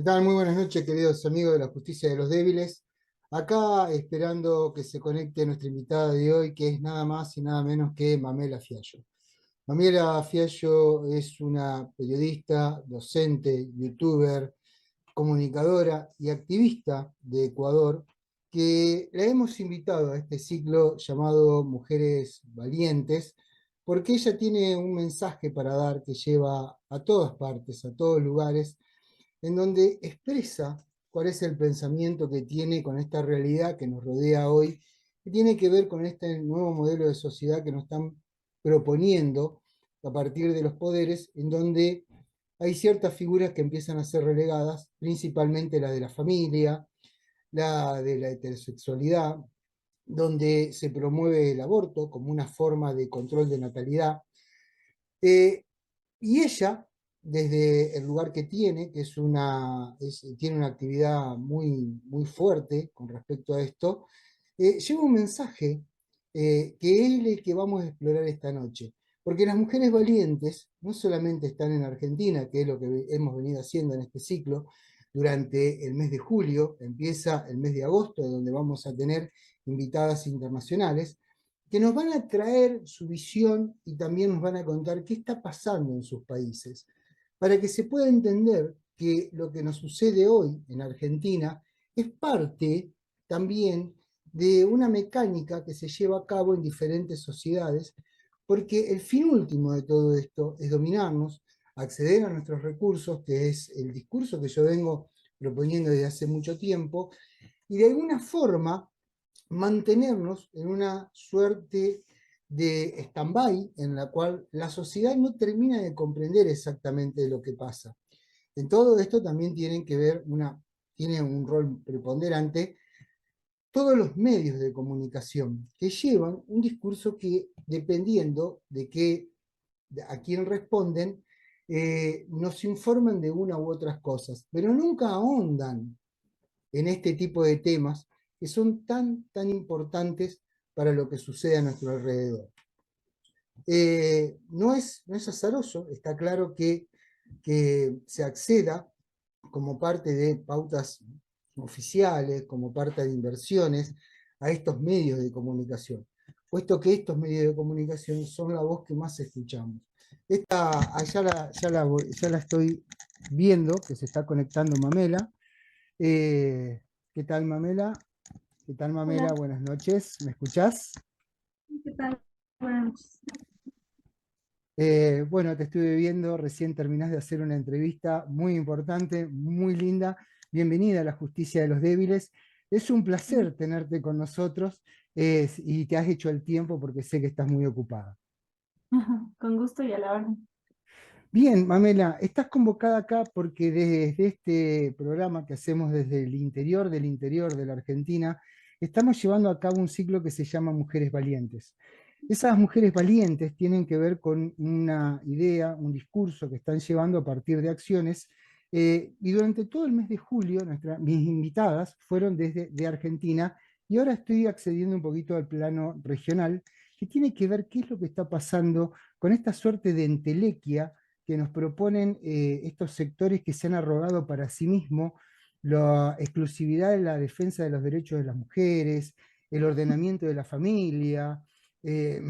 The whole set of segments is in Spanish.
tal? Muy buenas noches, queridos amigos de la Justicia de los Débiles. Acá esperando que se conecte nuestra invitada de hoy, que es nada más y nada menos que Mamela Fiallo. Mamela Fiallo es una periodista, docente, youtuber, comunicadora y activista de Ecuador, que la hemos invitado a este ciclo llamado Mujeres Valientes, porque ella tiene un mensaje para dar que lleva a todas partes, a todos lugares, en donde expresa cuál es el pensamiento que tiene con esta realidad que nos rodea hoy, que tiene que ver con este nuevo modelo de sociedad que nos están proponiendo a partir de los poderes, en donde hay ciertas figuras que empiezan a ser relegadas, principalmente la de la familia, la de la heterosexualidad, donde se promueve el aborto como una forma de control de natalidad. Eh, y ella, desde el lugar que tiene, que tiene una actividad muy fuerte con respecto a esto, lleva un mensaje que es el que vamos a explorar esta noche. Porque las mujeres valientes no solamente están en Argentina, que es lo que hemos venido haciendo en este ciclo, durante el mes de julio, empieza el mes de agosto, donde vamos a tener invitadas internacionales, que nos van a traer su visión y también nos van a contar qué está pasando en sus países, para que se pueda entender que lo que nos sucede hoy en Argentina es parte también de una mecánica que se lleva a cabo en diferentes sociedades, porque el fin último de todo esto es dominarnos, acceder a nuestros recursos, que es el discurso que yo vengo proponiendo desde hace mucho tiempo, y de alguna forma mantenernos en una suerte de stand-by en la cual la sociedad no termina de comprender exactamente lo que pasa. En todo esto también tiene un rol preponderante todos los medios de comunicación que llevan un discurso que, dependiendo a quién responden, nos informan de una u otras cosas, pero nunca ahondan en este tipo de temas que son tan importantes para lo que sucede a nuestro alrededor. No es azaroso, está claro que se acceda como parte de pautas oficiales, como parte de inversiones, a estos medios de comunicación, puesto que estos medios de comunicación son la voz que más escuchamos. Ya la estoy viendo, que se está conectando Mamela. ¿Qué tal, Mamela? ¿Qué tal, Mamela? Hola, Buenas noches. ¿Me escuchás? ¿qué tal? Buenas noches. Bueno, te estuve viendo, recién terminás de hacer una entrevista muy importante, muy linda. Bienvenida a la Justicia de los Débiles. Es un placer tenerte con nosotros y te has hecho el tiempo porque sé que estás muy ocupada. Con gusto y a la orden. Bien, Mamela, estás convocada acá porque desde este programa que hacemos desde el interior de la Argentina, estamos llevando a cabo un ciclo que se llama Mujeres Valientes. Esas mujeres valientes tienen que ver con una idea, un discurso que están llevando a partir de acciones, y durante todo el mes de julio mis invitadas fueron de Argentina, y ahora estoy accediendo un poquito al plano regional, que tiene que ver qué es lo que está pasando con esta suerte de entelequia que nos proponen estos sectores que se han arrogado para sí mismos la exclusividad de la defensa de los derechos de las mujeres, el ordenamiento de la familia, eh,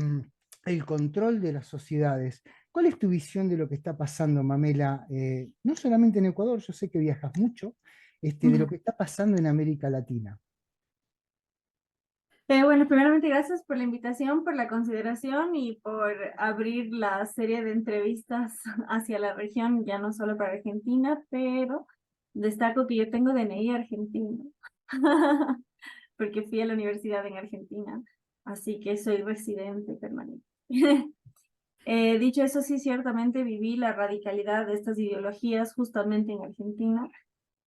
el control de las sociedades. ¿Cuál es tu visión de lo que está pasando, Mamela? No solamente en Ecuador, yo sé que viajas mucho, de lo que está pasando en América Latina. Bueno, primeramente gracias por la invitación, por la consideración y por abrir la serie de entrevistas hacia la región, ya no solo para Argentina, pero destaco que yo tengo DNI argentino, porque fui a la universidad en Argentina, así que soy residente permanente. Dicho eso, sí, ciertamente viví la radicalidad de estas ideologías justamente en Argentina.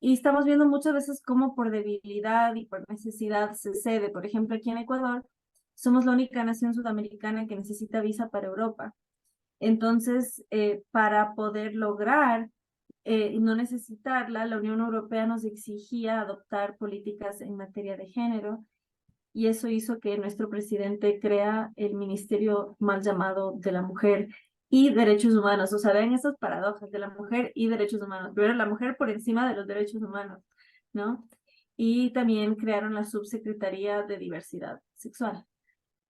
Y estamos viendo muchas veces cómo por debilidad y por necesidad se cede. Por ejemplo, aquí en Ecuador somos la única nación sudamericana que necesita visa para Europa. Entonces, para poder lograr no necesitarla, la Unión Europea nos exigía adoptar políticas en materia de género y eso hizo que nuestro presidente crea el ministerio mal llamado de la mujer, y derechos humanos. O sea, ven esas paradojas de la mujer y derechos humanos. Pero la mujer por encima de los derechos humanos, ¿no? Y también crearon la Subsecretaría de Diversidad Sexual,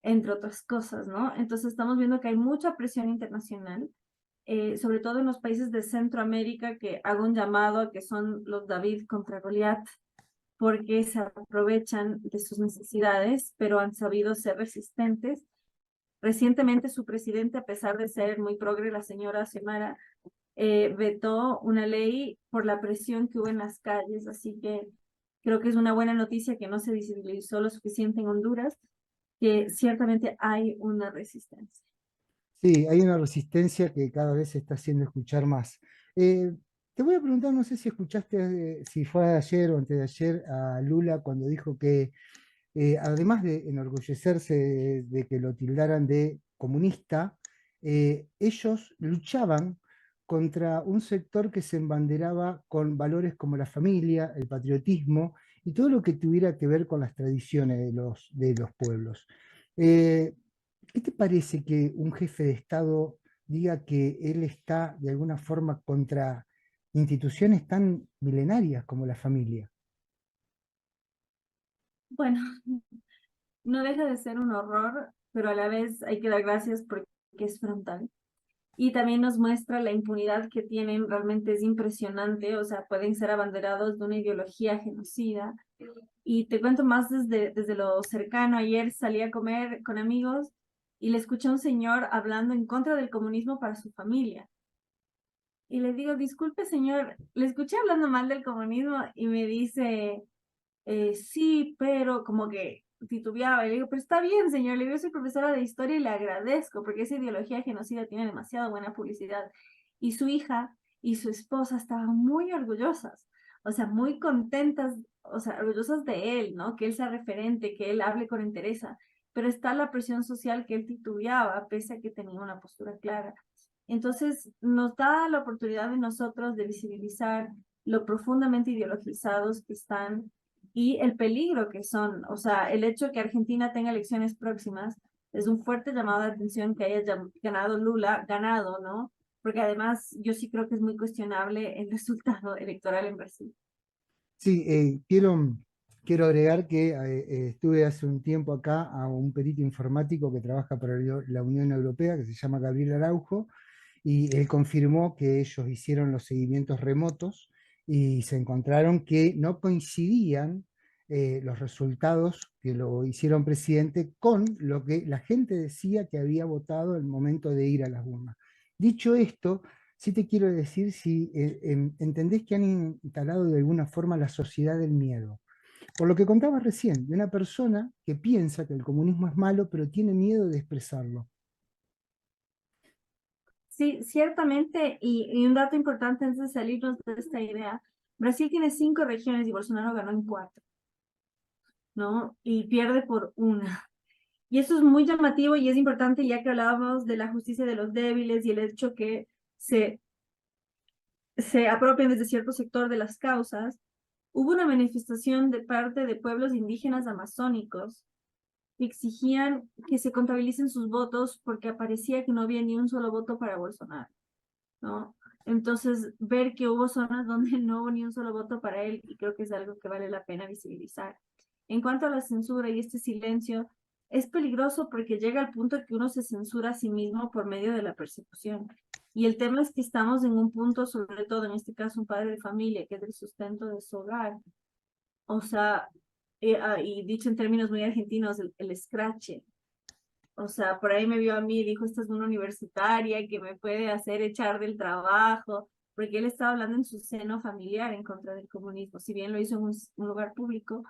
entre otras cosas, ¿no? Entonces estamos viendo que hay mucha presión internacional, sobre todo en los países de Centroamérica, que hago un llamado a que son los David contra Goliat, porque se aprovechan de sus necesidades, pero han sabido ser resistentes. Recientemente su presidente, a pesar de ser muy progre, la señora Xiomara, vetó una ley por la presión que hubo en las calles, así que creo que es una buena noticia que no se visibilizó lo suficiente en Honduras, que ciertamente hay una resistencia. Sí, hay una resistencia que cada vez se está haciendo escuchar más. Eh, Te voy a preguntar, no sé si escuchaste, si fue ayer o antes de ayer, a Lula cuando dijo que además de enorgullecerse de que lo tildaran de comunista, ellos luchaban contra un sector que se embanderaba con valores como la familia, el patriotismo y todo lo que tuviera que ver con las tradiciones de los pueblos. Eh, ¿Qué te parece que un jefe de Estado diga que él está de alguna forma contra instituciones tan milenarias como la familia? Bueno, no deja de ser un horror, pero a la vez hay que dar gracias porque es frontal. Y también nos muestra la impunidad que tienen, realmente es impresionante, o sea, pueden ser abanderados de una ideología genocida. Y te cuento más desde lo cercano, ayer salí a comer con amigos y le escuché a un señor hablando en contra del comunismo para su familia. Y le digo, disculpe señor, le escuché hablando mal del comunismo y me dice, sí, pero como que titubeaba. Y le digo, pero está bien, señor. Le digo, yo soy profesora de historia y le agradezco porque esa ideología genocida tiene demasiado buena publicidad. Y su hija y su esposa estaban muy orgullosas, o sea, muy contentas, o sea, orgullosas de él, ¿no? Que él sea referente, que él hable con entereza. Pero está la presión social que él titubeaba, pese a que tenía una postura clara. Entonces, nos da la oportunidad de nosotros de visibilizar lo profundamente ideologizados que están y el peligro que son. O sea, el hecho de que Argentina tenga elecciones próximas es un fuerte llamado de atención que haya ganado Lula, ganado, ¿no? Porque además yo sí creo que es muy cuestionable el resultado electoral en Brasil. Sí, quiero agregar que estuve hace un tiempo acá a un perito informático que trabaja para la Unión Europea, que se llama Gabriel Araujo, y él confirmó que ellos hicieron los seguimientos remotos y se encontraron que no coincidían los resultados que lo hicieron presidente con lo que la gente decía que había votado al momento de ir a las urnas. Dicho esto, sí te quiero decir si entendés que han instalado de alguna forma la sociedad del miedo. Por lo que contabas recién, de una persona que piensa que el comunismo es malo, pero tiene miedo de expresarlo. Sí, ciertamente, y un dato importante antes de salirnos de esta idea, Brasil tiene 5 regiones y Bolsonaro ganó en 4, ¿no? Y pierde por una. Y eso es muy llamativo y es importante ya que hablábamos de la justicia de los débiles y el hecho que se, se apropien desde cierto sector de las causas. Hubo una manifestación de parte de pueblos indígenas amazónicos que exigían que se contabilicen sus votos porque aparecía que no había ni un solo voto para Bolsonaro, ¿no? Entonces, ver que hubo zonas donde no hubo ni un solo voto para él, y creo que es algo que vale la pena visibilizar. En cuanto a la censura y este silencio, es peligroso porque llega al punto que uno se censura a sí mismo por medio de la persecución. Y el tema es que estamos en un punto, sobre todo en este caso, un padre de familia, que es el sustento de su hogar. O sea, y dicho en términos muy argentinos, el escrache. O sea, por ahí me vio a mí y dijo, esta es una universitaria que me puede hacer echar del trabajo, porque él estaba hablando en su seno familiar en contra del comunismo. Si bien lo hizo en un lugar público,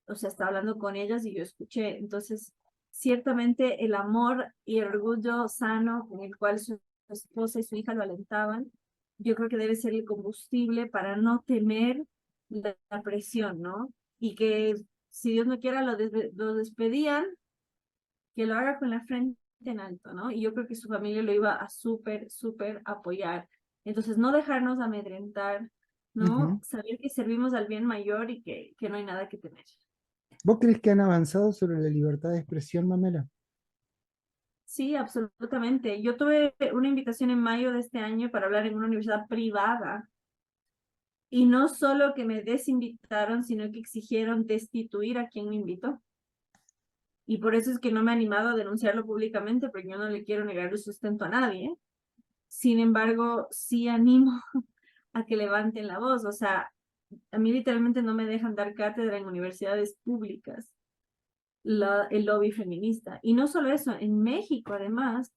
o sea, estaba hablando con ellas y yo escuché. Entonces, ciertamente el amor y el orgullo sano con el cual su esposa y su hija lo alentaban, yo creo que debe ser el combustible para no temer la presión, ¿no? Y que si Dios no quiera lo despedían, que lo haga con la frente en alto, ¿no? Y yo creo que su familia lo iba a súper apoyar. Entonces, no dejarnos amedrentar, ¿no? Ujú. Saber que servimos al bien mayor y que no hay nada que temer. ¿Vos crees que han avanzado sobre la libertad de expresión, Mamela? Sí, absolutamente. Yo tuve una invitación en mayo de este año para hablar en una universidad privada y no solo que me desinvitaron, sino que exigieron destituir a quien me invitó. Y por eso es que no me he animado a denunciarlo públicamente, porque yo no le quiero negar el sustento a nadie. Sin embargo, sí animo a que levanten la voz. O sea, a mí literalmente no me dejan dar cátedra en universidades públicas, el lobby feminista. Y no solo eso, en México además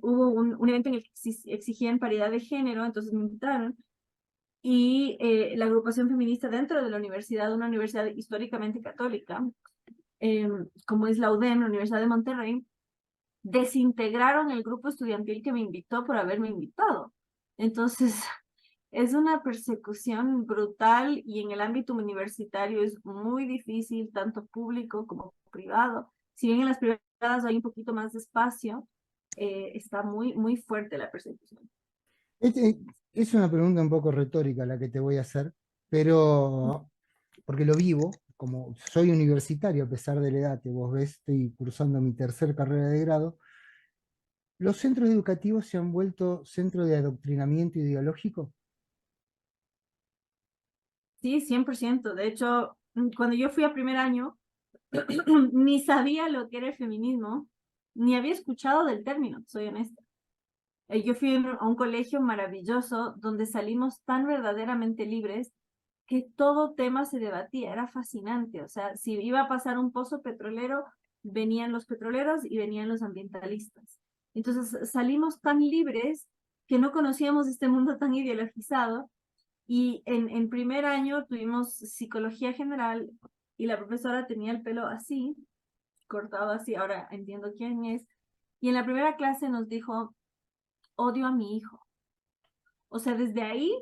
hubo un evento en el que exigían paridad de género, entonces me invitaron. Y la agrupación feminista dentro de la universidad, una universidad históricamente católica, como es la UDEM, la Universidad de Monterrey, desintegraron el grupo estudiantil que me invitó por haberme invitado. Entonces, es una persecución brutal y en el ámbito universitario es muy difícil, tanto público como privado. Si bien en las privadas hay un poquito más de espacio, está muy, muy fuerte la persecución. Este- es una pregunta un poco retórica la que te voy a hacer, pero porque lo vivo, como soy universitario a pesar de la edad que vos ves, estoy cursando mi tercer carrera de grado. ¿Los centros educativos se han vuelto centro de adoctrinamiento ideológico? Sí, 100%. De hecho, cuando yo fui a primer año, ni sabía lo que era el feminismo, ni había escuchado del término, soy honesta. Yo fui a un colegio maravilloso donde salimos tan verdaderamente libres que todo tema se debatía, era fascinante. O sea, si iba a pasar un pozo petrolero, venían los petroleros y venían los ambientalistas. Entonces salimos tan libres que no conocíamos este mundo tan ideologizado y en primer año tuvimos psicología general y la profesora tenía el pelo así, cortado así, ahora entiendo quién es. Y en la primera clase nos dijo, odio a mi hijo. O sea, desde ahí,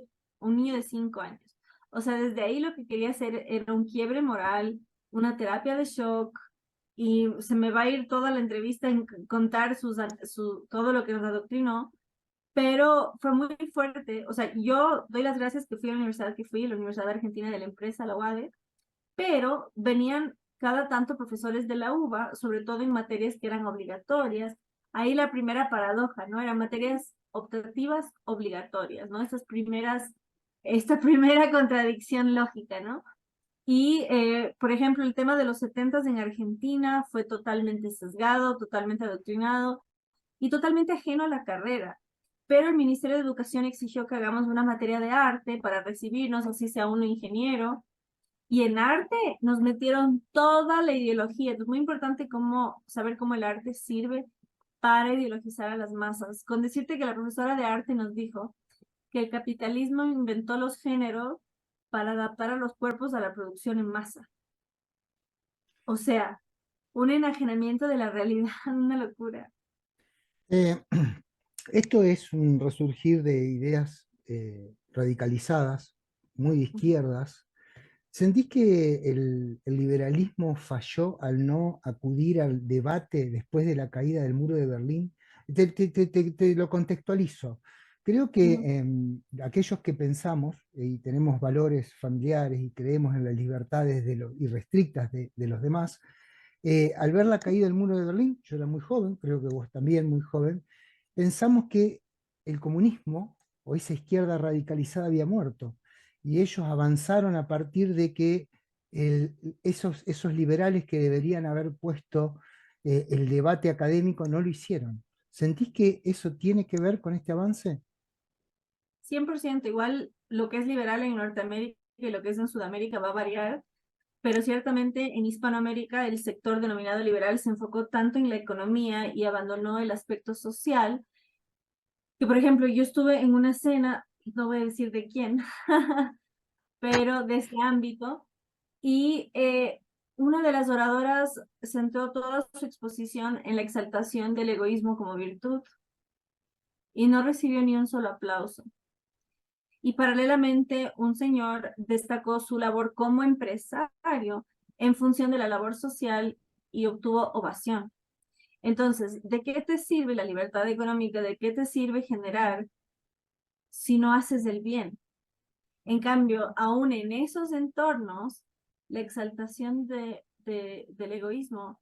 un niño de 5 años. O sea, desde ahí lo que quería hacer era un quiebre moral, una terapia de shock, y se me va a ir toda la entrevista en contar todo lo que nos adoctrinó, pero fue muy fuerte. O sea, yo doy las gracias que fui a la universidad que fui, la Universidad Argentina de la Empresa, la UADE, pero venían cada tanto profesores de la UBA, sobre todo en materias que eran obligatorias. Ahí la primera paradoja, ¿no? Eran materias optativas obligatorias, ¿no? Esta primera contradicción lógica, ¿no? Y, por ejemplo, el tema de los 70 en Argentina fue totalmente sesgado, totalmente adoctrinado y totalmente ajeno a la carrera. Pero el Ministerio de Educación exigió que hagamos una materia de arte para recibirnos, así sea uno ingeniero, y en arte nos metieron toda la ideología. Es muy importante saber cómo el arte sirve para ideologizar a las masas. Con decirte que la profesora de arte nos dijo que el capitalismo inventó los géneros para adaptar a los cuerpos a la producción en masa. O sea, un enajenamiento de la realidad, una locura. Eh, Esto es un resurgir de ideas radicalizadas, muy de izquierdas. ¿Sentís que el liberalismo falló al no acudir al debate después de la caída del muro de Berlín? Te lo contextualizo. Creo que aquellos que pensamos y tenemos valores familiares y creemos en las libertades irrestrictas de los demás, al ver la caída del muro de Berlín, yo era muy joven, creo que vos también muy joven, pensamos que el comunismo o esa izquierda radicalizada había muerto. Y ellos avanzaron a partir de que esos liberales que deberían haber puesto el debate académico no lo hicieron. ¿Sentís que eso tiene que ver con este avance? 100%, igual lo que es liberal en Norteamérica y lo que es en Sudamérica va a variar, pero ciertamente en Hispanoamérica el sector denominado liberal se enfocó tanto en la economía y abandonó el aspecto social, que por ejemplo yo estuve en una cena, no voy a decir de quién, pero de ese ámbito, y una de las oradoras centró toda su exposición en la exaltación del egoísmo como virtud y no recibió ni un solo aplauso. Y paralelamente un señor destacó su labor como empresario en función de la labor social y obtuvo ovación. Entonces, ¿de qué te sirve la libertad económica? ¿De qué te sirve generar si no haces el bien? En cambio, aún en esos entornos, la exaltación del egoísmo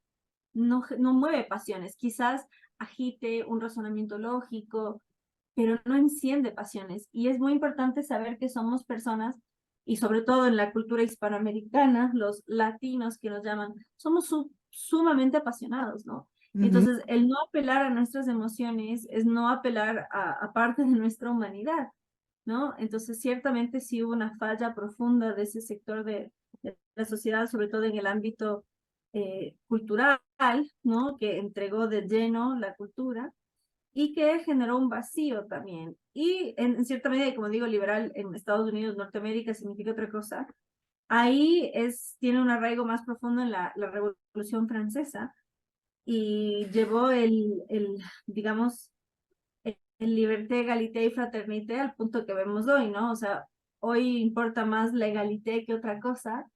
no mueve pasiones, quizás agite un razonamiento lógico, pero no enciende pasiones. Y es muy importante saber que somos personas, y sobre todo en la cultura hispanoamericana, los latinos que nos llaman, somos sumamente apasionados, ¿no? Ujú. Entonces, el no apelar a nuestras emociones es no apelar a parte de nuestra humanidad, ¿no? Entonces, ciertamente sí hubo una falla profunda de ese sector de la sociedad, sobre todo en el ámbito cultural, ¿no? Que entregó de lleno la cultura y que generó un vacío también. Y en cierta medida, como digo, liberal en Estados Unidos, Norteamérica, significa otra cosa. Ahí tiene un arraigo más profundo en la Revolución Francesa y llevó digamos, el liberté, égalité y fraternité al punto que vemos hoy, ¿no? O sea, hoy importa más la égalité que otra cosa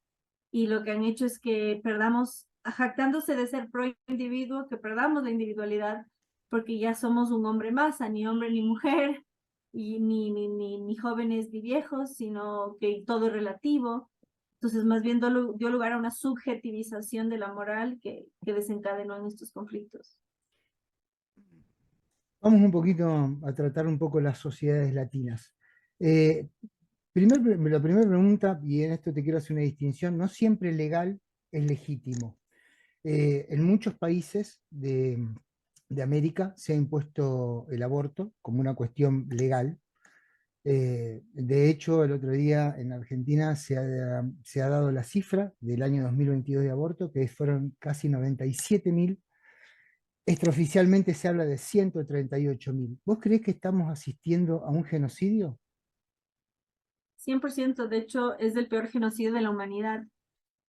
y lo que han hecho es que perdamos, jactándose de ser pro individuo, que perdamos la individualidad porque ya somos un hombre masa, ni hombre ni mujer, y ni jóvenes ni viejos, sino que todo es relativo. Entonces, más bien dio lugar a una subjetivización de la moral que desencadenó en estos conflictos. Vamos un poquito a tratar un poco las sociedades latinas. Eh, la primera pregunta, y en esto te quiero hacer una distinción, no siempre legal es legítimo. En muchos países de América se ha impuesto el aborto como una cuestión legal. De hecho, el otro día en Argentina se ha dado la cifra del año 2022 de aborto, que fueron casi 97.000. Extraoficialmente se habla de 138.000. ¿Vos creés que estamos asistiendo a un genocidio? 100%, de hecho, es el peor genocidio de la humanidad.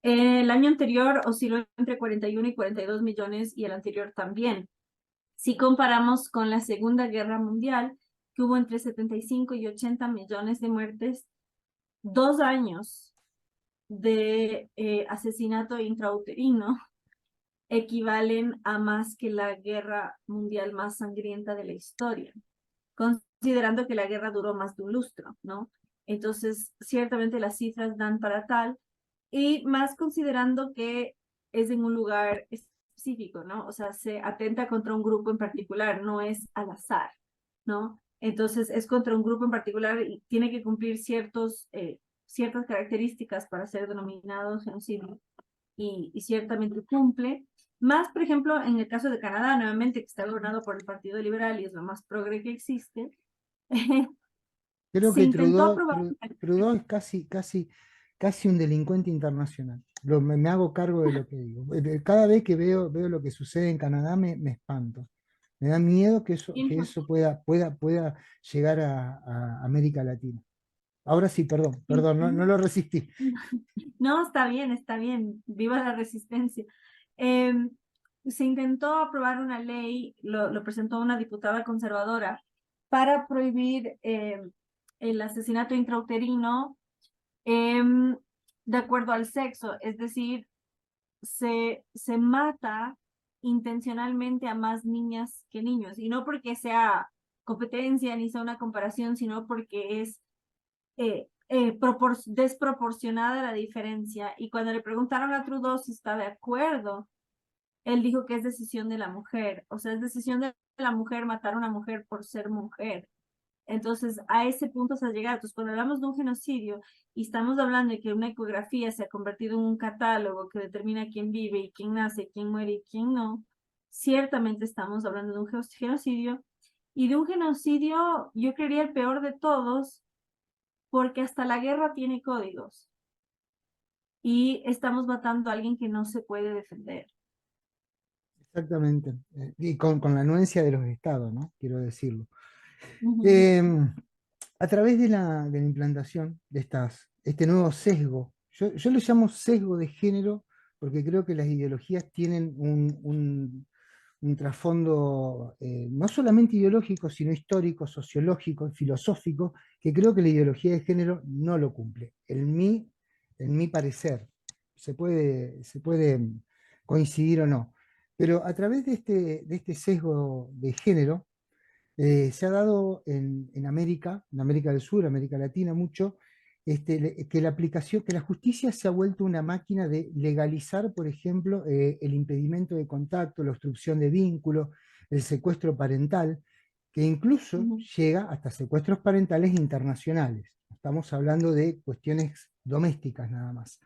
El año anterior osciló entre 41 y 42 millones y el anterior también. Si comparamos con la Segunda Guerra Mundial, que hubo entre 75 y 80 millones de muertes, 2 años de asesinato intrauterino equivalen a más que la guerra mundial más sangrienta de la historia, considerando que la guerra duró más de un lustro, ¿no? Entonces, ciertamente las cifras dan para tal, y más considerando que es en un lugar específico, ¿no? O sea, se atenta contra un grupo en particular, no es al azar, ¿no? Entonces, es contra un grupo en particular y tiene que cumplir ciertas características para ser denominado genocidio y ciertamente cumple. Más, por ejemplo, en el caso de Canadá, nuevamente, que está gobernado por el Partido Liberal y es lo más progre que existe, Creo se que intentó aprobar. Trudeau es casi un delincuente internacional. Me hago cargo de lo que digo. Cada vez que veo lo que sucede en Canadá me espanto. Me da miedo que eso pueda llegar a América Latina. Ahora sí, perdón, no lo resistí. No, está bien, viva la resistencia. Eh, Se intentó aprobar una ley, lo presentó una diputada conservadora, para prohibir el asesinato intrauterino eh, de acuerdo al sexo, es decir, se mata intencionalmente a más niñas que niños, y no porque sea competencia ni sea una comparación, sino porque es desproporcionada la diferencia. Y cuando le preguntaron a Trudeau si está de acuerdo, él dijo que es decisión de la mujer, o sea, es decisión de la mujer matar a una mujer por ser mujer. Entonces, a ese punto se ha llegado. Entonces, cuando hablamos de un genocidio y estamos hablando de que una ecografía se ha convertido en un catálogo que determina quién vive y quién nace, quién muere y quién no, ciertamente estamos hablando de un genocidio y de un genocidio, yo creería el peor de todos, porque hasta la guerra tiene códigos y estamos matando a alguien que no se puede defender. Exactamente. Y con la anuencia de los estados, ¿no? Quiero decirlo. Ujú. Eh, a través de la implantación de este nuevo sesgo, yo lo llamo sesgo de género porque creo que las ideologías tienen un trasfondo no solamente ideológico, sino histórico, sociológico, filosófico, que creo que la ideología de género no lo cumple. En mi parecer, se puede coincidir o no. Pero a través de este sesgo de género, se ha dado en América del Sur, América Latina mucho, que la aplicación, que la justicia se ha vuelto una máquina de legalizar, por ejemplo, el impedimento de contacto, la obstrucción de vínculo, el secuestro parental, que incluso Ujú. llega hasta secuestros parentales internacionales. Estamos hablando de cuestiones domésticas nada más.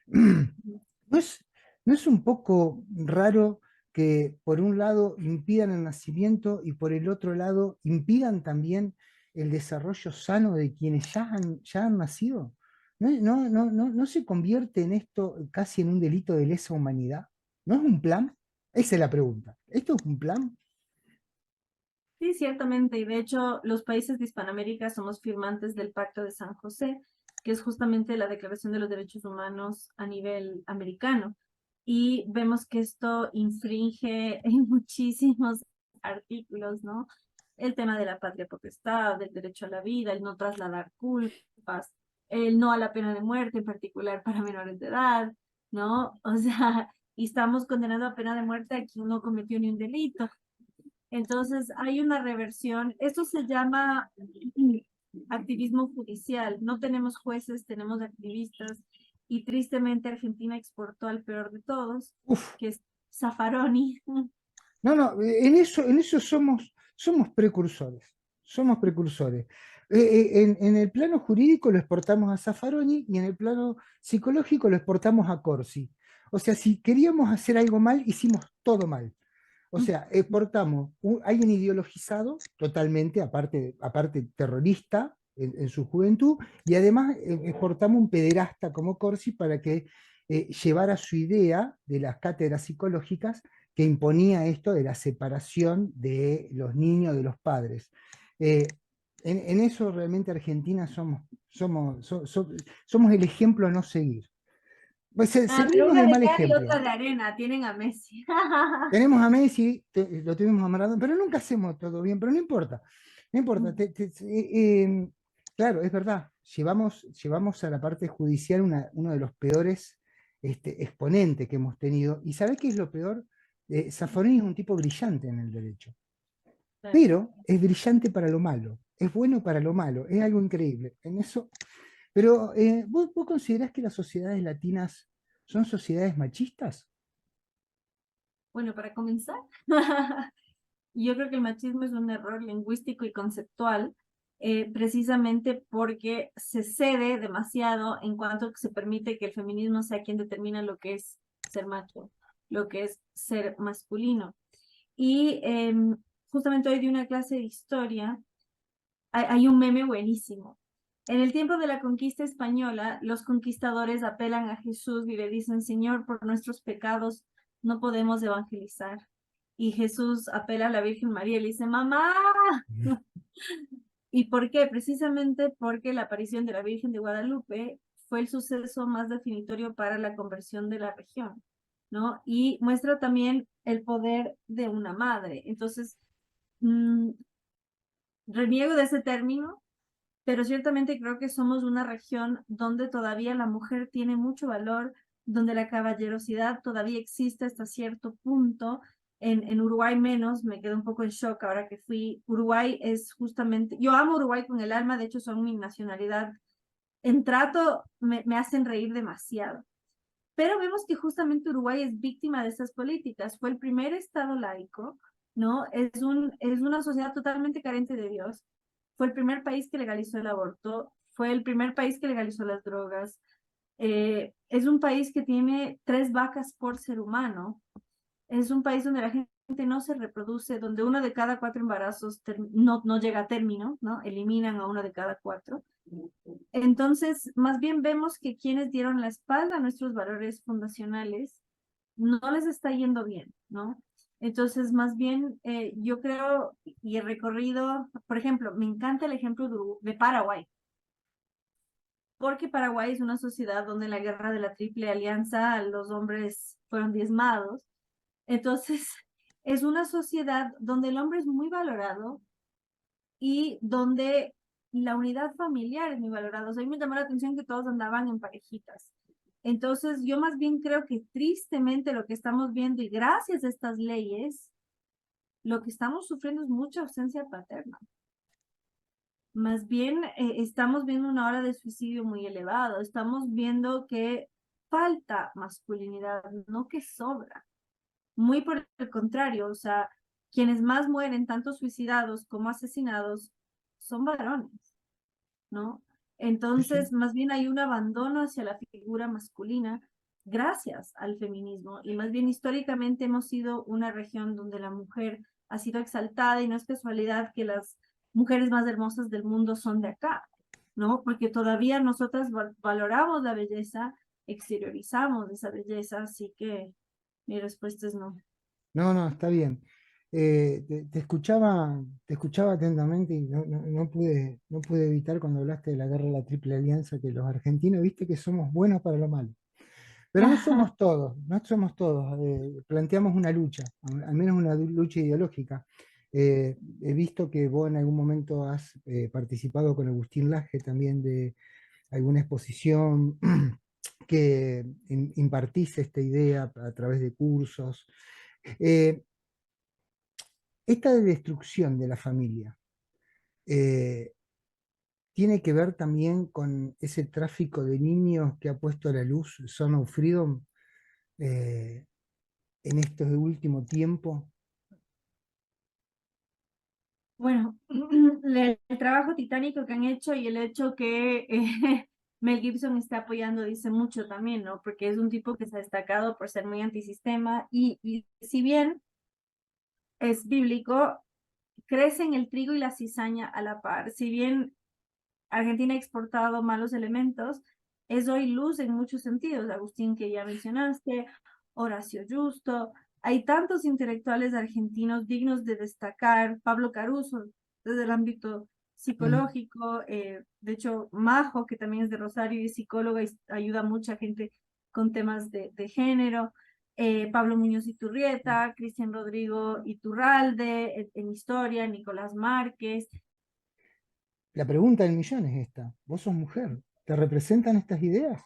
¿No es, no es un poco raro que por un lado impidan el nacimiento y por el otro lado impidan también el desarrollo sano de quienes ya han nacido? ¿No se convierte en esto casi en un delito de lesa humanidad? ¿No es un plan? Esa es la pregunta. ¿Esto es un plan? Sí, ciertamente. Y de hecho, los países de Hispanoamérica somos firmantes del Pacto de San José, que es justamente la Declaración de los Derechos Humanos a nivel americano. Y vemos que esto infringe en muchísimos artículos, ¿no? El tema de la patria potestad, del derecho a la vida, el no trasladar culpas, el no a la pena de muerte, en particular para menores de edad, ¿no? O sea, y estamos condenando a pena de muerte a quien no cometió ni un delito. Entonces, hay una reversión. Esto se llama activismo judicial. No tenemos jueces, tenemos activistas. Y tristemente Argentina exportó al peor de todos, Uf, que es Zaffaroni. no, no, en eso somos precursores, somos precursores. En el plano jurídico lo exportamos a Zaffaroni y en el plano psicológico lo exportamos a Corsi. O sea, si queríamos hacer algo mal, hicimos todo mal. O sea, exportamos alguien ideologizado totalmente, aparte terrorista en su juventud, y además exportamos un pederasta como Corsi para que llevara su idea de las cátedras psicológicas que imponía esto de la separación de los niños de los padres. Eh, en eso realmente Argentina somos el ejemplo a no seguir. Pues Ah, pero seguimos una el de mal cal y ejemplo. otra de arena. Tienen a Messi. Tenemos a Messi, lo tuvimos a Maradona, pero nunca hacemos todo bien, pero no importa, no importa. Claro, es verdad, llevamos a la parte judicial uno de los peores exponentes que hemos tenido. ¿Y sabés qué es lo peor? Zaffaroni es un tipo brillante en el derecho, Claro. pero es brillante para lo malo, es bueno para lo malo, es algo increíble. En eso, pero ¿vos considerás que las sociedades latinas son sociedades machistas? Bueno, para comenzar, yo creo que el machismo es un error lingüístico y conceptual, precisamente porque se cede demasiado en cuanto se permite que el feminismo sea quien determina lo que es ser macho, lo que es ser masculino. Y justamente hoy di una clase de historia, hay un meme buenísimo. En el tiempo de la conquista española, los conquistadores apelan a Jesús y le dicen, Señor, por nuestros pecados no podemos evangelizar. Y Jesús apela a la Virgen María y le dice, mamá. ¿Y por qué? Precisamente porque la aparición de la Virgen de Guadalupe fue el suceso más definitorio para la conversión de la región, ¿no? Y muestra también el poder de una madre. Entonces, mmm, reniego de ese término, pero ciertamente creo que somos una región donde todavía la mujer tiene mucho valor, donde la caballerosidad todavía existe hasta cierto punto. En Uruguay menos, me quedé un poco en shock ahora que fui. Uruguay es justamente, yo amo Uruguay con el alma, de hecho son mi nacionalidad. En trato me hacen reír demasiado. Pero vemos que justamente Uruguay es víctima de estas políticas. Fue el primer estado laico, ¿no? Es una sociedad totalmente carente de Dios. Fue el primer país que legalizó el aborto, fue el primer país que legalizó las drogas. Es un país que tiene 3 vacas por ser humano. Es un país donde la gente no se reproduce, donde uno de cada 4 embarazos no llega a término, ¿no? Eliminan a uno de cada 4. Entonces, más bien vemos que quienes dieron la espalda a nuestros valores fundacionales no les está yendo bien, ¿no? Entonces, más bien, yo creo, y he recorrido, por ejemplo, me encanta el ejemplo de Paraguay, porque Paraguay es una sociedad donde en la guerra de la Triple Alianza los hombres fueron diezmados. Entonces, es una sociedad donde el hombre es muy valorado y donde la unidad familiar es muy valorada. O sea, a mí me llamó la atención que todos andaban en parejitas. Entonces, yo más bien creo que tristemente lo que estamos viendo y gracias a estas leyes, lo que estamos sufriendo es mucha ausencia paterna. Más bien estamos viendo una ola de suicidio muy elevado, estamos viendo que falta masculinidad, no que sobra. Muy por el contrario, o sea, quienes más mueren, tanto suicidados como asesinados, son varones, ¿no? Sí, sí. Entonces, más bien hay un abandono hacia la figura masculina gracias al feminismo y más bien históricamente hemos sido una región donde la mujer ha sido exaltada y no es casualidad que las mujeres más hermosas del mundo son de acá, ¿no? Porque todavía nosotras valoramos la belleza, exteriorizamos esa belleza, así que mi respuesta es no. No, no, está bien. Te escuchaba atentamente y no pude evitar cuando hablaste de la guerra de la Triple Alianza, que los argentinos, viste que somos buenos para lo malo. Pero no somos todos, no somos todos. Planteamos una lucha, al menos una lucha ideológica. He visto que vos en algún momento has participado con Agustín Laje también de alguna exposición que impartís esta idea a través de cursos. Eh, esta destrucción de la familia eh, tiene que ver también con ese tráfico de niños que ha puesto a la luz Son of Freedom eh, en este último tiempo. Bueno, el trabajo titánico que han hecho y el hecho que Mel Gibson está apoyando dice mucho también, ¿no? Porque es un tipo que se ha destacado por ser muy antisistema y si bien es bíblico, crecen el trigo y la cizaña a la par. Si bien Argentina ha exportado malos elementos, es hoy luz en muchos sentidos. Agustín, que ya mencionaste, Horacio Justo, hay tantos intelectuales argentinos dignos de destacar, Pablo Caruso, desde el ámbito Mm. psicológico, de hecho, Majo, que también es de Rosario y es psicóloga y ayuda a mucha gente con temas de género, Pablo Muñoz Iturrieta, Cristian Rodrigo Iturralde, en historia, Nicolás Márquez. La pregunta del millón es esta. Vos sos mujer. ¿Te representan estas ideas?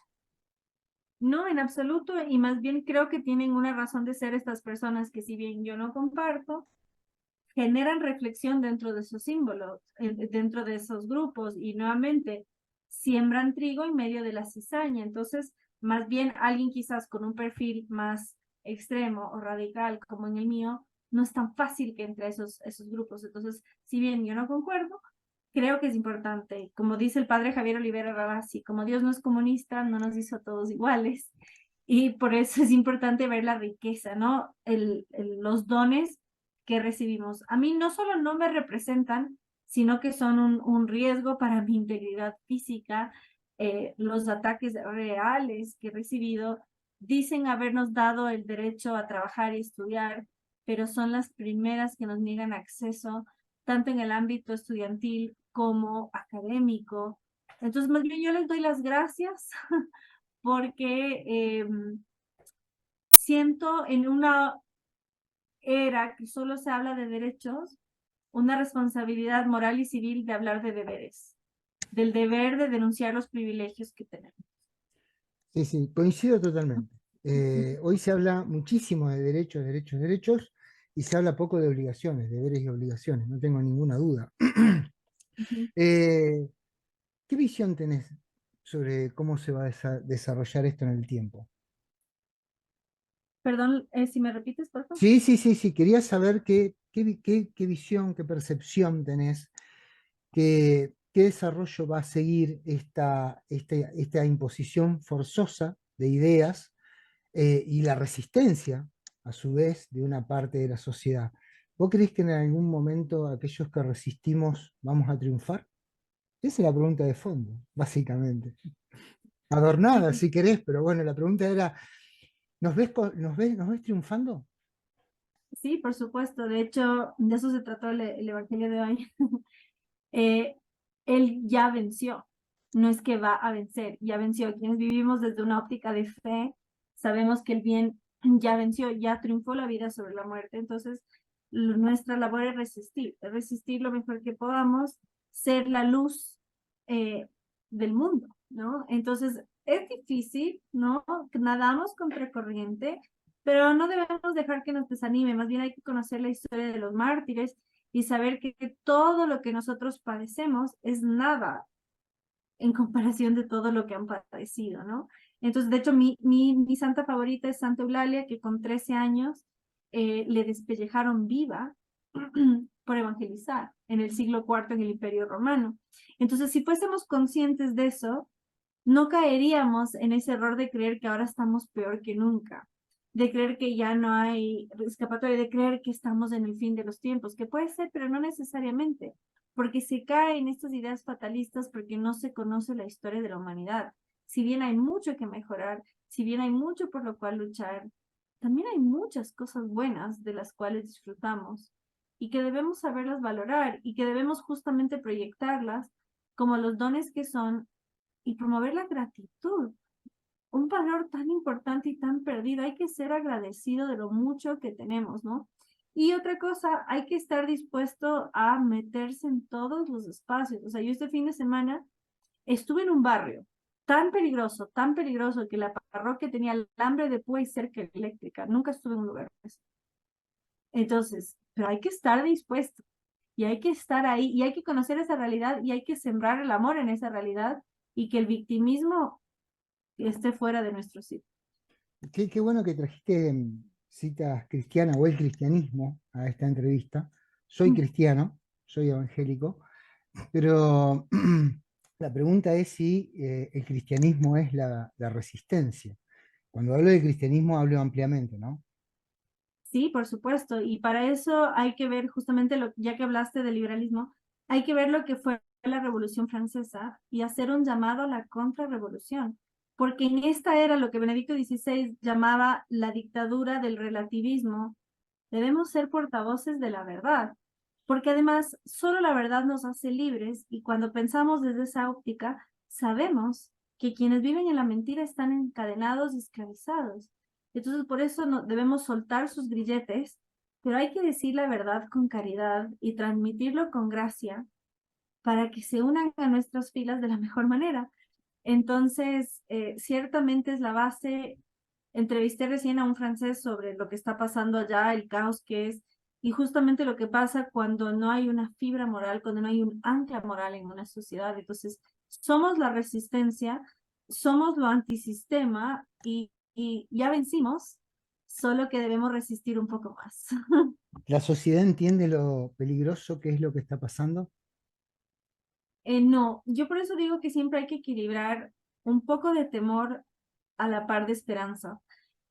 No, en absoluto, y más bien creo que tienen una razón de ser estas personas que si bien yo no comparto, generan reflexión dentro de esos símbolos, dentro de esos grupos, y nuevamente siembran trigo en medio de la cizaña. Entonces, más bien alguien quizás con un perfil más extremo o radical como en el mío, no es tan fácil que entre esos grupos. Entonces, si bien yo no concuerdo, creo que es importante, como dice el padre Javier Olivera Rabasi, como Dios no es comunista, no nos hizo a todos iguales. Y por eso es importante ver la riqueza, ¿no? Los dones que recibimos. A mí no solo no me representan, sino que son un riesgo para mi integridad física. Los ataques reales que he recibido dicen habernos dado el derecho a trabajar y estudiar, pero son las primeras que nos niegan acceso, tanto en el ámbito estudiantil como académico. Entonces, más bien yo les doy las gracias porque siento en una era que solo se habla de derechos, una responsabilidad moral y civil de hablar de deberes, del deber de denunciar los privilegios que tenemos. Sí, sí, coincido totalmente. Hoy se habla muchísimo de derechos, derechos, derechos, y se habla poco de obligaciones, deberes y obligaciones, no tengo ninguna duda. Ujú. Eh, ¿Qué visión tenés sobre cómo se va a desarrollar esto en el tiempo? Perdón, si me repites, por favor. Sí, sí, sí, sí, quería saber qué visión, qué percepción tenés, qué desarrollo va a seguir esta imposición forzosa de ideas y la resistencia, a su vez, de una parte de la sociedad. ¿Vos creés que en algún momento aquellos que resistimos vamos a triunfar? Esa es la pregunta de fondo, básicamente. Adornada, Sí, si querés, pero bueno, la pregunta era, nos ves triunfando? sí, por supuesto. De hecho, de eso se trató el Evangelio de hoy. Eh, él ya venció, no es que va a vencer, ya venció. Quienes vivimos desde una óptica de fe, sabemos que el bien ya venció, ya triunfó la vida sobre la muerte. Entonces, nuestra labor es resistir lo mejor que podamos, ser la luz eh, del mundo, ¿no? Entonces, es difícil, ¿no? Nadamos contra corriente, pero no debemos dejar que nos desanime, más bien hay que conocer la historia de los mártires y saber que todo lo que nosotros padecemos es nada en comparación de todo lo que han padecido, ¿no? Entonces, de hecho, mi santa favorita es Santa Eulalia, que con 13 años le despellejaron viva por evangelizar en el siglo IV en el Imperio Romano. Entonces, si fuésemos conscientes de eso, no caeríamos en ese error de creer que ahora estamos peor que nunca, de creer que ya no hay escapatoria, de creer que estamos en el fin de los tiempos, que puede ser, pero no necesariamente, porque se cae en estas ideas fatalistas porque no se conoce la historia de la humanidad. Si bien hay mucho que mejorar, si bien hay mucho por lo cual luchar, también hay muchas cosas buenas de las cuales disfrutamos y que debemos saberlas valorar y que debemos justamente proyectarlas como los dones que son y promover la gratitud, un valor tan importante y tan perdido. Hay que ser agradecido de lo mucho que tenemos, ¿no? Y otra cosa, hay que estar dispuesto a meterse en todos los espacios. O sea, yo este fin de semana estuve en un barrio tan peligroso que la parroquia tenía alambre de púa y cerca eléctrica. Nunca estuve en un lugar así. Entonces, pero hay que estar dispuesto y hay que estar ahí y hay que conocer esa realidad y hay que sembrar el amor en esa realidad y que el victimismo esté fuera de nuestro sitio. Qué bueno que trajiste citas cristianas o el cristianismo a esta entrevista. Soy cristiano, soy evangélico, pero la pregunta es si el cristianismo es la resistencia. Cuando hablo de cristianismo hablo ampliamente, ¿no? Sí, por supuesto. Y para eso hay que ver justamente, ya que hablaste del liberalismo, hay que ver lo que fue la Revolución Francesa y hacer un llamado a la contrarrevolución. Porque en esta era lo que Benedicto XVI llamaba la dictadura del relativismo, debemos ser portavoces de la verdad. Porque además, solo la verdad nos hace libres y cuando pensamos desde esa óptica, sabemos que quienes viven en la mentira están encadenados y esclavizados. Entonces, por eso no, debemos soltar sus grilletes, pero hay que decir la verdad con caridad y transmitirlo con gracia para que se unan a nuestras filas de la mejor manera. Entonces, ciertamente es la base. Entrevisté recién a un francés sobre lo que está pasando allá, el caos que es, y justamente lo que pasa cuando no hay una fibra moral, cuando no hay un ancla moral en una sociedad. Entonces, somos la resistencia, somos lo antisistema y ya vencimos, solo que debemos resistir un poco más. ¿La sociedad entiende lo peligroso que es lo que está pasando? No, yo por eso digo que siempre hay que equilibrar un poco de temor a la par de esperanza.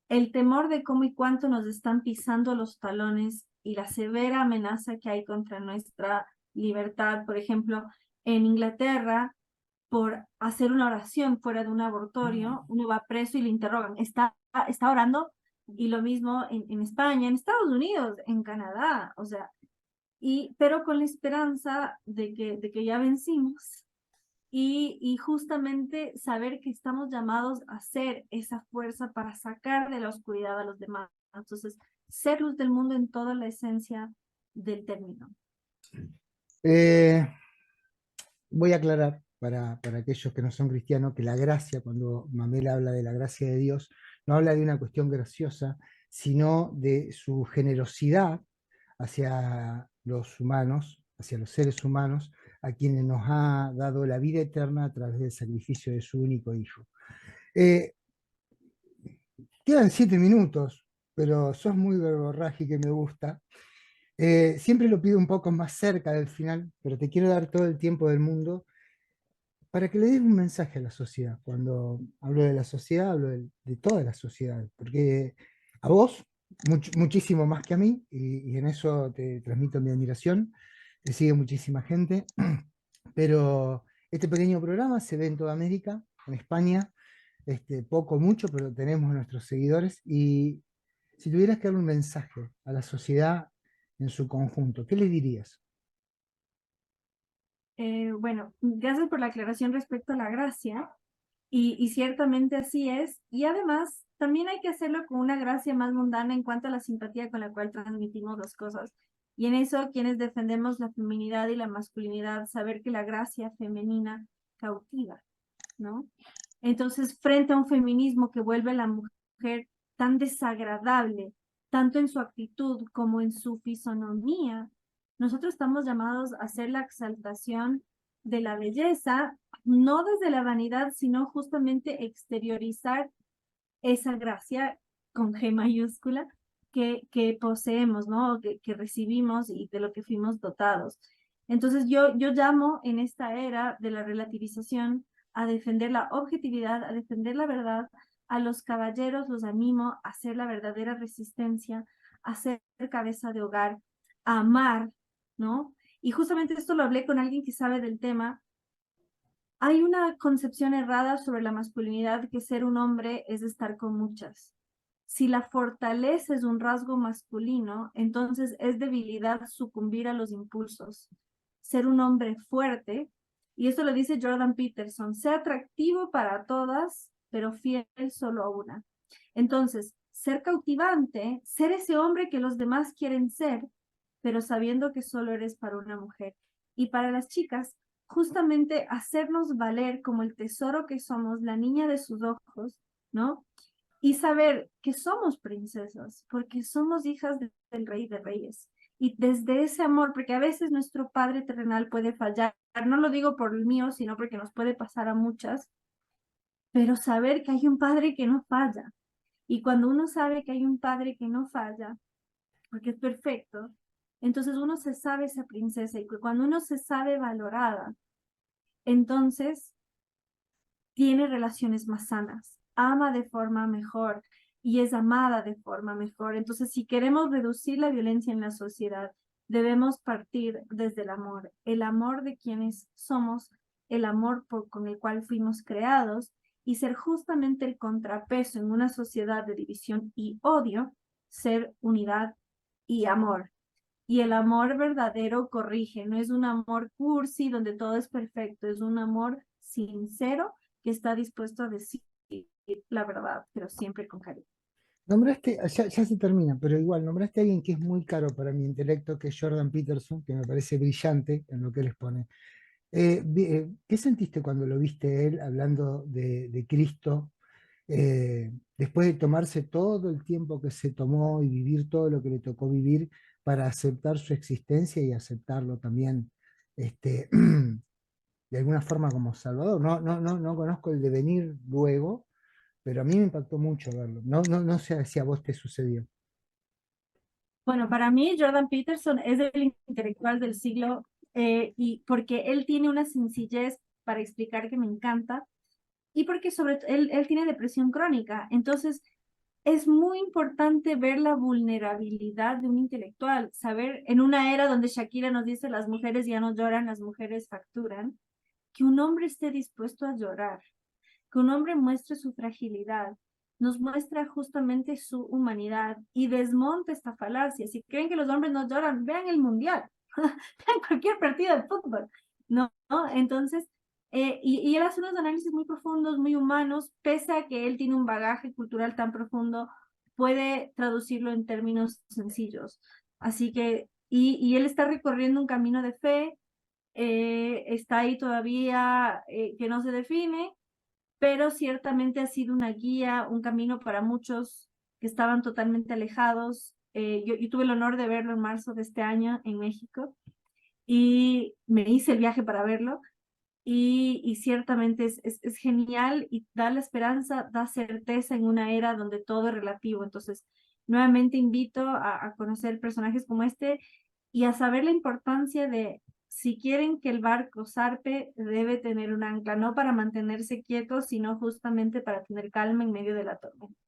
El temor de cómo y cuánto nos están pisando los talones y la severa amenaza que hay contra nuestra libertad. Por ejemplo, en Inglaterra, por hacer una oración fuera de un abortorio, uno va preso y le interrogan, ¿está orando? Y lo mismo en España, en Estados Unidos, en Canadá, o sea, pero con la esperanza de que ya vencimos y justamente saber que estamos llamados a ser esa fuerza para sacar de la oscuridad a los demás. Entonces, ser luz del mundo en toda la esencia del término. Eh, Voy a aclarar para aquellos que no son cristianos que la gracia, cuando Mamel habla de la gracia de Dios, no habla de una cuestión graciosa, sino de su generosidad hacia los humanos, hacia los seres humanos, a quienes nos ha dado la vida eterna a través del sacrificio de su único Hijo. Eh, Quedan 7 minutos, pero sos muy verborrágico y me gusta. Siempre lo pido un poco más cerca del final, pero te quiero dar todo el tiempo del mundo para que le des un mensaje a la sociedad. Cuando hablo de la sociedad, hablo de toda la sociedad, porque a vos, muchísimo más que a mí, y en eso te transmito mi admiración, te sigue muchísima gente, pero este pequeño programa se ve en toda América, en España, poco, mucho, pero tenemos nuestros seguidores, y si tuvieras que darle un mensaje a la sociedad en su conjunto, ¿qué le dirías? Bueno, gracias por la aclaración respecto a la gracia. Y ciertamente así es. Y además, también hay que hacerlo con una gracia más mundana en cuanto a la simpatía con la cual transmitimos las cosas. Y en eso, quienes defendemos la feminidad y la masculinidad, saber que la gracia femenina cautiva, ¿no? Entonces, frente a un feminismo que vuelve a la mujer tan desagradable, tanto en su actitud como en su fisonomía, nosotros estamos llamados a hacer la exaltación de la belleza, no desde la vanidad, sino justamente exteriorizar esa gracia con G mayúscula que poseemos, ¿no? Que recibimos y de lo que fuimos dotados. Entonces yo llamo en esta era de la relativización a defender la objetividad, a defender la verdad. A los caballeros los animo a hacer la verdadera resistencia, a ser cabeza de hogar, a amar, ¿no? Y justamente esto lo hablé con alguien que sabe del tema. Hay una concepción errada sobre la masculinidad que ser un hombre es estar con muchas. Si la fortaleza es un rasgo masculino, entonces es debilidad sucumbir a los impulsos. Ser un hombre fuerte, y esto lo dice Jordan Peterson, sea atractivo para todas, pero fiel solo a una. Entonces, ser cautivante, ser ese hombre que los demás quieren ser, pero sabiendo que solo eres para una mujer. Y para las chicas, justamente hacernos valer como el tesoro que somos, la niña de sus ojos, ¿no? Y saber que somos princesas, porque somos hijas del Rey de Reyes. Y desde ese amor, porque a veces nuestro padre terrenal puede fallar, no lo digo por el mío, sino porque nos puede pasar a muchas, pero saber que hay un padre que no falla. Y cuando uno sabe que hay un padre que no falla, porque es perfecto, entonces uno se sabe esa princesa y cuando uno se sabe valorada, entonces tiene relaciones más sanas, ama de forma mejor y es amada de forma mejor. Entonces, si queremos reducir la violencia en la sociedad, debemos partir desde el amor de quienes somos, el amor con el cual fuimos creados y ser justamente el contrapeso en una sociedad de división y odio, ser unidad y amor. Y el amor verdadero corrige, no es un amor cursi donde todo es perfecto, es un amor sincero que está dispuesto a decir la verdad, pero siempre con cariño. Nombraste, ya se termina, pero igual, nombraste a alguien que es muy caro para mi intelecto, que es Jordan Peterson, que me parece brillante en lo que él expone. ¿Qué sentiste cuando lo viste él hablando de Cristo, después de tomarse todo el tiempo que se tomó y vivir todo lo que le tocó vivir para aceptar su existencia y aceptarlo también, este, de alguna forma como Salvador? No conozco el devenir luego, pero a mí me impactó mucho verlo. No sé si a vos te sucedió. Bueno, para mí Jordan Peterson es el intelectual del siglo y porque él tiene una sencillez para explicar que me encanta y porque sobre todo él tiene depresión crónica. Entonces, es muy importante ver la vulnerabilidad de un intelectual, saber en una era donde Shakira nos dice las mujeres ya no lloran, las mujeres facturan, que un hombre esté dispuesto a llorar, que un hombre muestre su fragilidad, nos muestra justamente su humanidad y desmonta esta falacia. Si creen que los hombres no lloran, vean el mundial, vean cualquier partido de fútbol, ¿no? Entonces, y él hace unos análisis muy profundos, muy humanos, pese a que él tiene un bagaje cultural tan profundo, puede traducirlo en términos sencillos. Así que, y él está recorriendo un camino de fe, está ahí todavía que no se define, pero ciertamente ha sido una guía, un camino para muchos que estaban totalmente alejados. Yo tuve el honor de verlo en marzo de este año en México y me hice el viaje para verlo y ciertamente es genial y da la esperanza, da certeza en una era donde todo es relativo. Entonces, nuevamente invito a conocer personajes como este y a saber la importancia de, si quieren que el barco zarpe, debe tener un ancla, no para mantenerse quieto, sino justamente para tener calma en medio de la tormenta.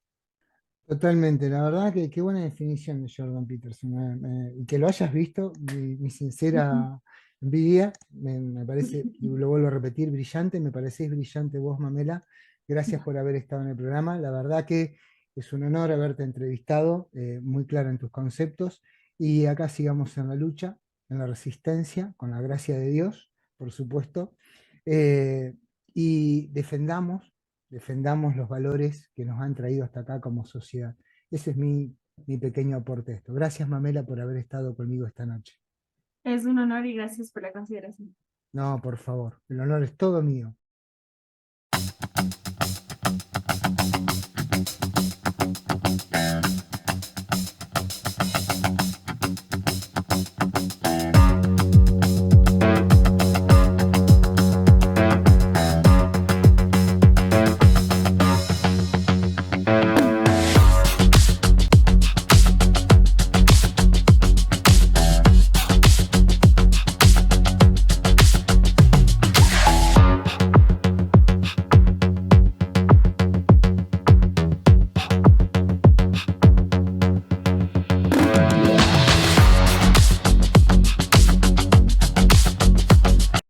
Totalmente, la verdad que qué buena definición de Jordan Peterson. Y que lo hayas visto, mi sincera envidia, me parece, lo vuelvo a repetir, brillante, me parecéis brillante vos, Mamela. Gracias por haber estado en el programa. La verdad que es un honor haberte entrevistado, muy clara en tus conceptos. Y acá sigamos en la lucha, en la resistencia, con la gracia de Dios, por supuesto. Eh, y defendamos los valores que nos han traído hasta acá como sociedad. Ese es mi pequeño aporte a esto. Gracias, Mamela, por haber estado conmigo esta noche. Es un honor y gracias por la consideración. No, por favor, el honor es todo mío.